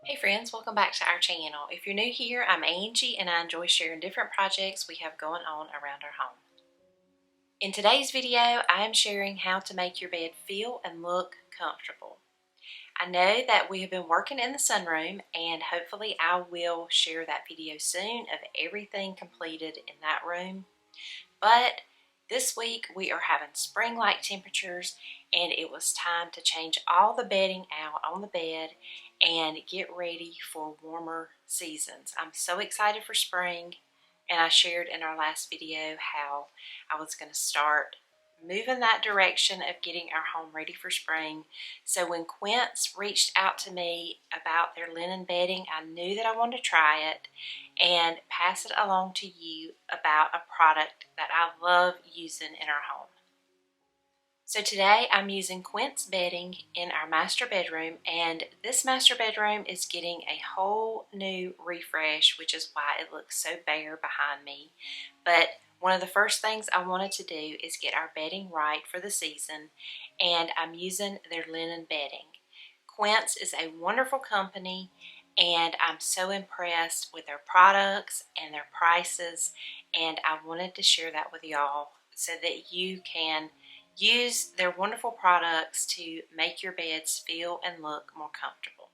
Hey friends, welcome back to our channel. If you're new here, I'm Angie and I enjoy sharing different projects we have going on around our home. In today's video, I am sharing how to make your bed feel and look comfortable. I know that we have been working in the sunroom and hopefully I will share that video soon of everything completed in that room. But this week we are having spring-like temperatures and it was time to change all the bedding out on the bed and get ready for warmer seasons. I'm so excited for spring, and I shared in our last video how I was going to start moving that direction of getting our home ready for spring. So when Quince reached out to me about their linen bedding, I knew that I wanted to try it and pass it along to you about a product that I love using in our home. So today I'm using Quince bedding in our master bedroom, and this master bedroom is getting a whole new refresh, which is why it looks so bare behind me. But one of the first things I wanted to do is get our bedding right for the season, and I'm using their linen bedding. Quince is a wonderful company, and I'm so impressed with their products and their prices, and I wanted to share that with y'all so that you can use their wonderful products to make your beds feel and look more comfortable.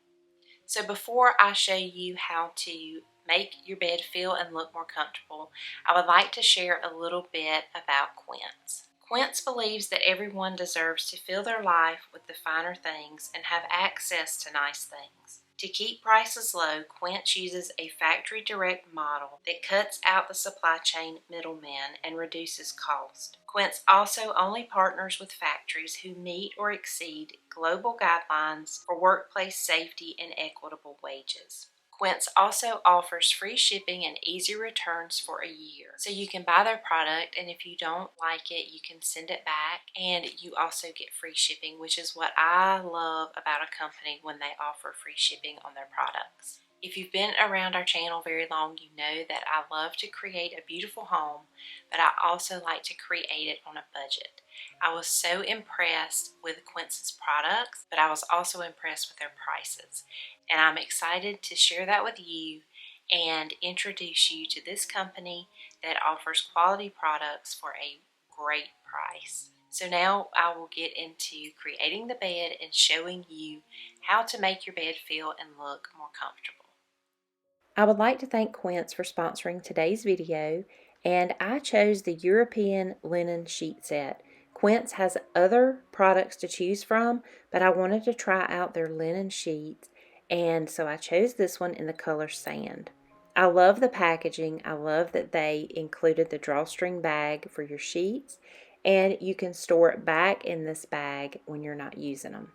So before I show you how to make your bed feel and look more comfortable, I would like to share a little bit about Quince. Quince believes that everyone deserves to fill their life with the finer things and have access to nice things. To keep prices low, Quince uses a factory direct model that cuts out the supply chain middlemen and reduces cost. Quince also only partners with factories who meet or exceed global guidelines for workplace safety and equitable wages. Quince also offers free shipping and easy returns for a year. So you can buy their product, and if you don't like it, you can send it back, and you also get free shipping, which is what I love about a company when they offer free shipping on their products. If you've been around our channel very long, you know that I love to create a beautiful home, but I also like to create it on a budget. I was so impressed with Quince's products, but I was also impressed with their prices. And I'm excited to share that with you and introduce you to this company that offers quality products for a great price. So now I will get into creating the bed and showing you how to make your bed feel and look more comfortable. I would like to thank Quince for sponsoring today's video, and I chose the European linen sheet set. Quince has other products to choose from, but I wanted to try out their linen sheets, and so I chose this one in the color sand. I love the packaging. I love that they included the drawstring bag for your sheets, and you can store it back in this bag when you're not using them.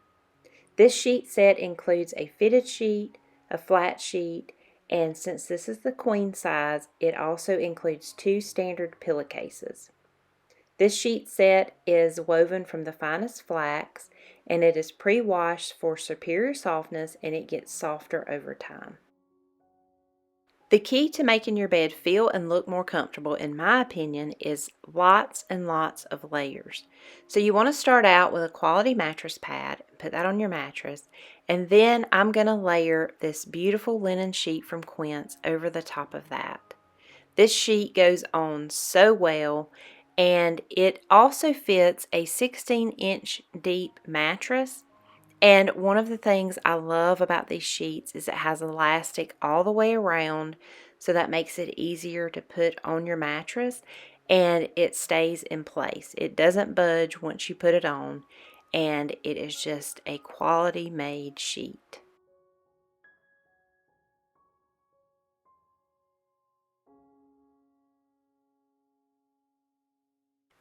This sheet set includes a fitted sheet, a flat sheet, and since this is the queen size, it also includes 2 standard pillowcases. This sheet set is woven from the finest flax, and it is pre-washed for superior softness, and it gets softer over time. The key to making your bed feel and look more comfortable, in my opinion, is lots and lots of layers. So you want to start out with a quality mattress pad, put that on your mattress, and then I'm going to layer this beautiful linen sheet from Quince over the top of that. This sheet goes on so well, and it also fits a 16-inch deep mattress. And one of the things I love about these sheets is it has elastic all the way around, so that makes it easier to put on your mattress, and it stays in place. It doesn't budge once you put it on, and it is just a quality made sheet.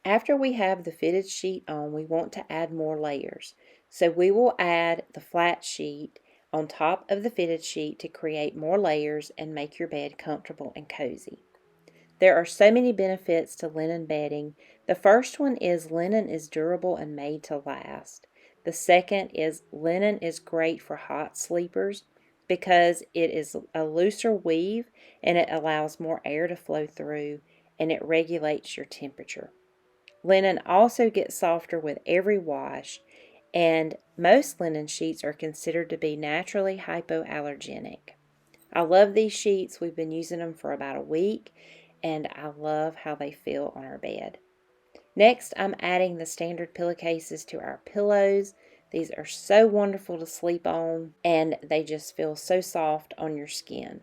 After we have the fitted sheet on, we want to add more layers. So we will add the flat sheet on top of the fitted sheet to create more layers and make your bed comfortable and cozy. There are so many benefits to linen bedding. The first one is linen is durable and made to last. The second is linen is great for hot sleepers because it is a looser weave and it allows more air to flow through, and it regulates your temperature. Linen also gets softer with every wash, and most linen sheets are considered to be naturally hypoallergenic. I love these sheets. We've been using them for about a week, and I love how they feel on our bed. Next, I'm adding the standard pillowcases to our pillows. These are so wonderful to sleep on, and they just feel so soft on your skin.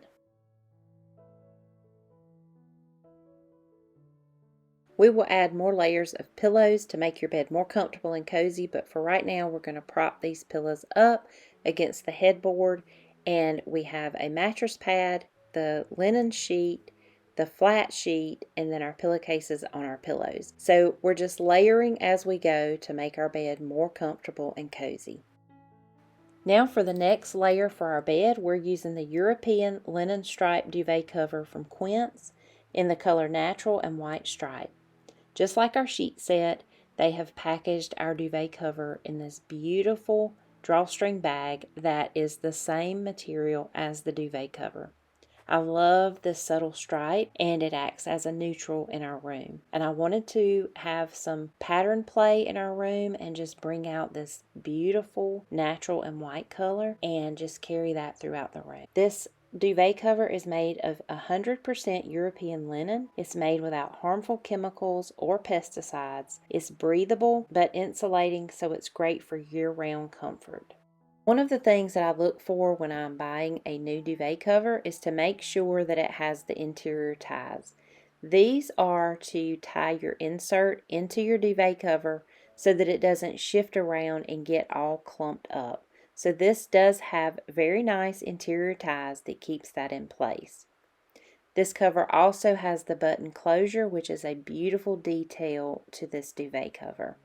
We will add more layers of pillows to make your bed more comfortable and cozy, but for right now we're going to prop these pillows up against the headboard, and we have a mattress pad, the linen sheet, the flat sheet, and then our pillowcases on our pillows. So we're just layering as we go to make our bed more comfortable and cozy. Now for the next layer for our bed, we're using the European linen stripe duvet cover from Quince in the color natural and white stripe. Just like our sheet set, they have packaged our duvet cover in this beautiful drawstring bag that is the same material as the duvet cover. I love this subtle stripe, and it acts as a neutral in our room. And I wanted to have some pattern play in our room and just bring out this beautiful natural and white color and just carry that throughout the room. This duvet cover is made of 100% European linen. It's made without harmful chemicals or pesticides. It's breathable but insulating, so it's great for year-round comfort. One of the things that I look for when I'm buying a new duvet cover is to make sure that it has the interior ties. These are to tie your insert into your duvet cover so that it doesn't shift around and get all clumped up. So this does have very nice interior ties that keeps that in place. This cover also has the button closure, which is a beautiful detail to this duvet cover.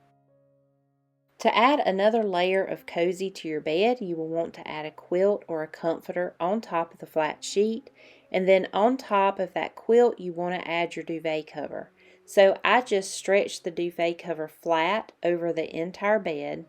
To add another layer of cozy to your bed, you will want to add a quilt or a comforter on top of the flat sheet, and then on top of that quilt you want to add your duvet cover. So I just stretched the duvet cover flat over the entire bed,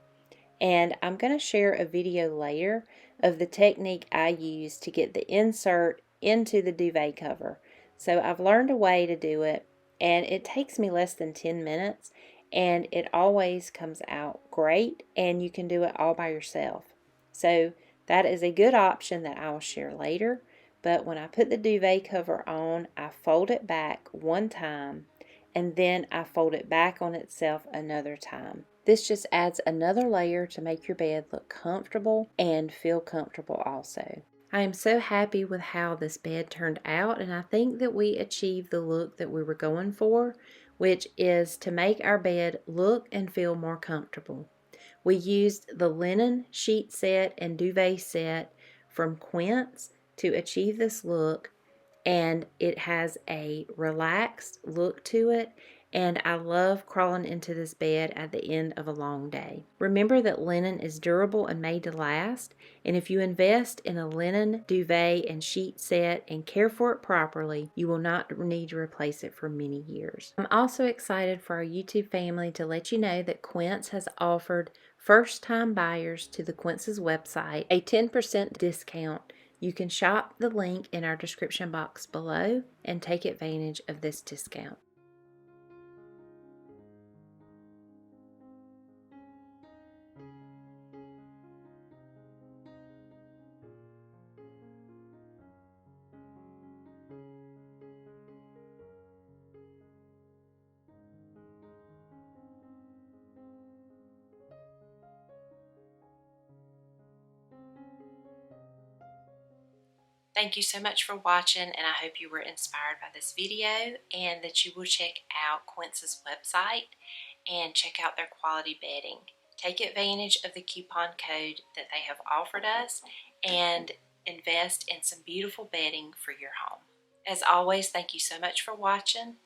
and I'm going to share a video later of the technique I use to get the insert into the duvet cover. So I've learned a way to do it, and it takes me less than 10 minutes, and it always comes out great, and you can do it all by yourself. So that is a good option that I will share later. But when I put the duvet cover on, I fold it back one time, and then I fold it back on itself another time. This just adds another layer to make your bed look comfortable and feel comfortable also. I am so happy with how this bed turned out, and I think that we achieved the look that we were going for, which is to make our bed look and feel more comfortable. We used the linen sheet set and duvet set from Quince to achieve this look, and it has a relaxed look to it, and I love crawling into this bed at the end of a long day. Remember that linen is durable and made to last, and if you invest in a linen duvet and sheet set and care for it properly, you will not need to replace it for many years. I'm also excited for our YouTube family to let you know that Quince has offered first-time buyers to the Quince's website a 10% discount. You can shop the link in our description box below and take advantage of this discount. Thank you so much for watching, and I hope you were inspired by this video and that you will check out Quince's website and check out their quality bedding. Take advantage of the coupon code that they have offered us and invest in some beautiful bedding for your home. As always, thank you so much for watching,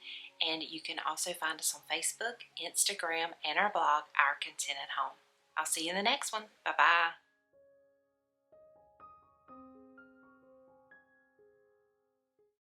and you can also find us on Facebook, Instagram, and our blog, Our Contented Home. I'll see you in the next one. Bye-bye.